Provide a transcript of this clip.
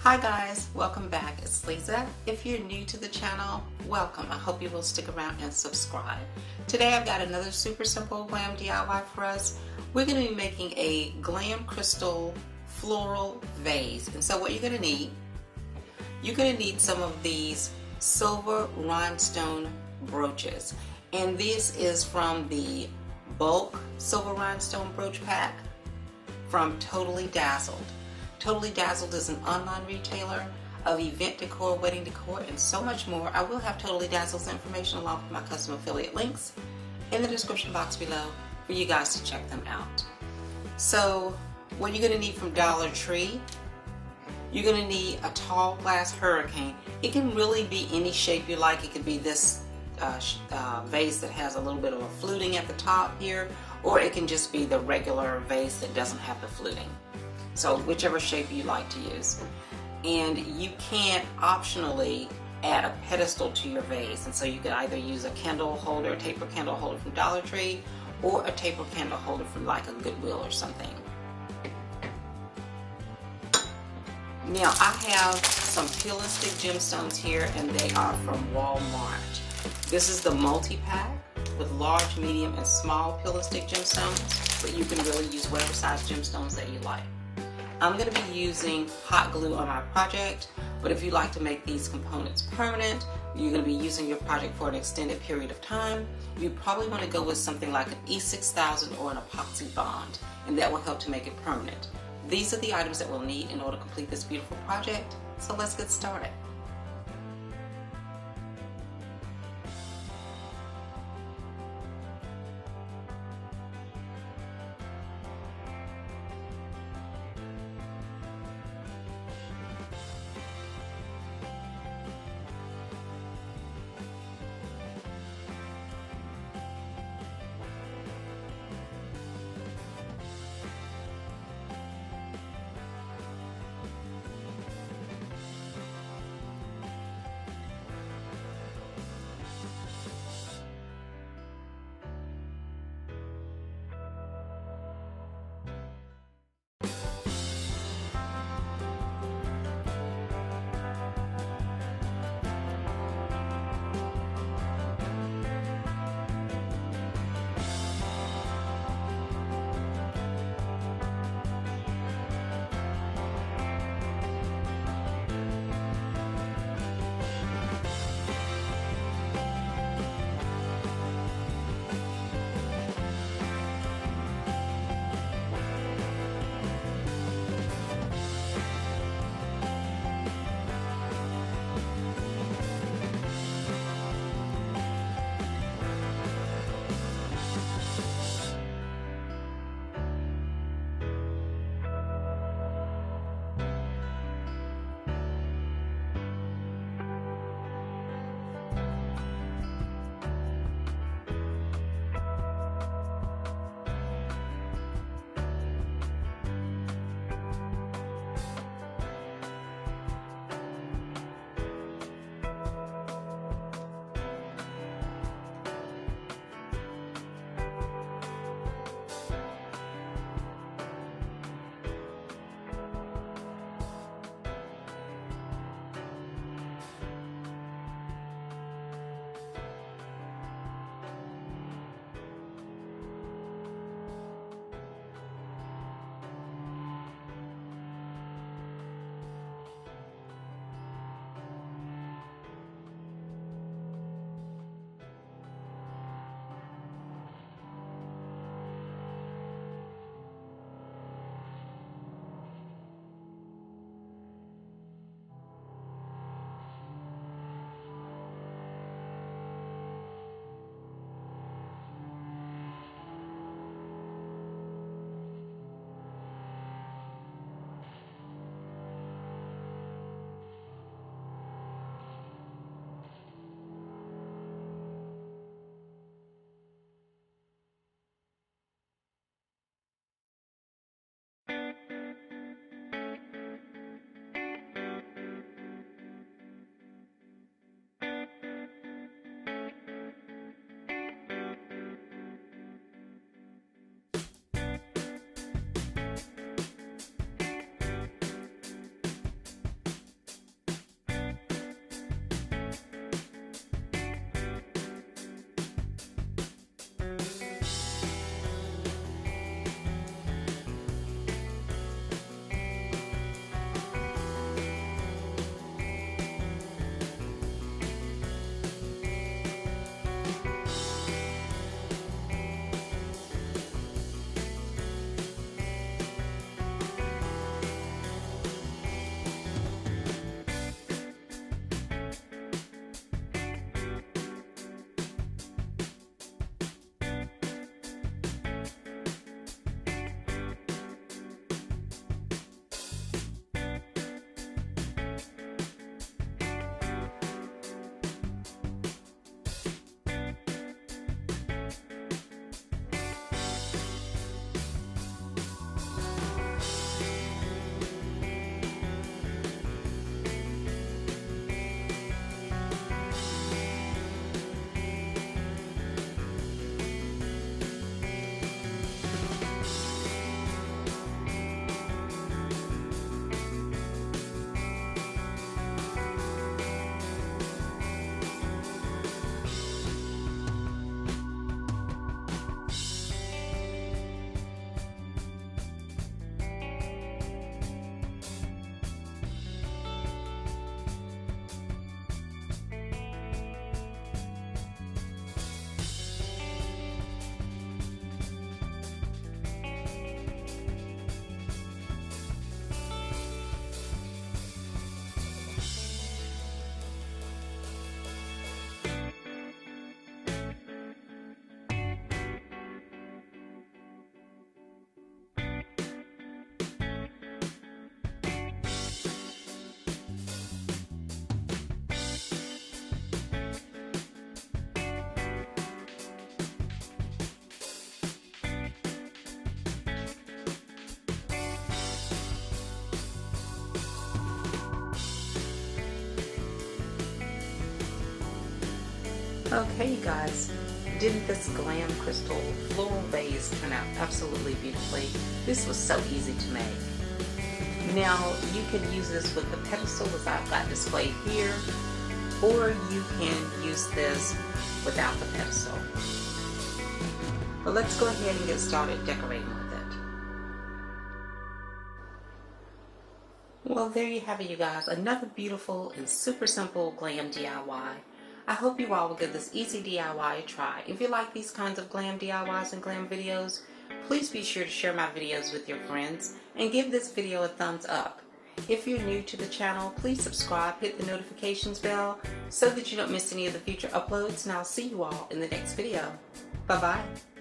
Hi guys, welcome back. It's Lisa. If you're new to the channel, welcome. I hope you will stick around and subscribe. Today I've got another super simple glam DIY for us. We're going to be making a glam crystal floral vase. And so what you're going to need some of these silver rhinestone brooches. And this is from the bulk silver rhinestone brooch pack from Totally Dazzled. Totally Dazzled is an online retailer of event decor, wedding decor, and so much more. I will have Totally Dazzled's information along with my custom affiliate links in the description box below for you guys to check them out. So what you're going to need from Dollar Tree, you're going to need a tall glass hurricane. It can really be any shape you like. It could be this vase that has a little bit of a fluting at the top here, or it can just be the regular vase that doesn't have the fluting. So whichever shape you like to use. And you can optionally add a pedestal to your vase. And so you could either use a candle holder, a taper candle holder from Dollar Tree, or a taper candle holder from like a Goodwill or something. Now I have some Peel-A-Stick gemstones here, and they are from Walmart. This is the multi-pack with large, medium, and small Peel-A-Stick gemstones, but you can really use whatever size gemstones that you like. I'm going to be using hot glue on my project, but if you like to make these components permanent, you're going to be using your project for an extended period of time, you probably want to go with something like an E6000 or an epoxy bond, and that will help to make it permanent. These are the items that we'll need in order to complete this beautiful project, so let's get started. Okay, you guys, didn't this Glam crystal floral vase turn out absolutely beautifully? This was so easy to make. Now, you can use this with the pedestal as I've got displayed here, or you can use this without the pedestal. But let's go ahead and get started decorating with it. Well, there you have it, you guys. Another beautiful and super simple glam DIY. I hope you all will give this easy DIY a try. If you like these kinds of glam DIYs and glam videos, please be sure to share my videos with your friends and give this video a thumbs up. If you're new to the channel, please subscribe, hit the notifications bell so that you don't miss any of the future uploads, and I'll see you all in the next video. Bye-bye.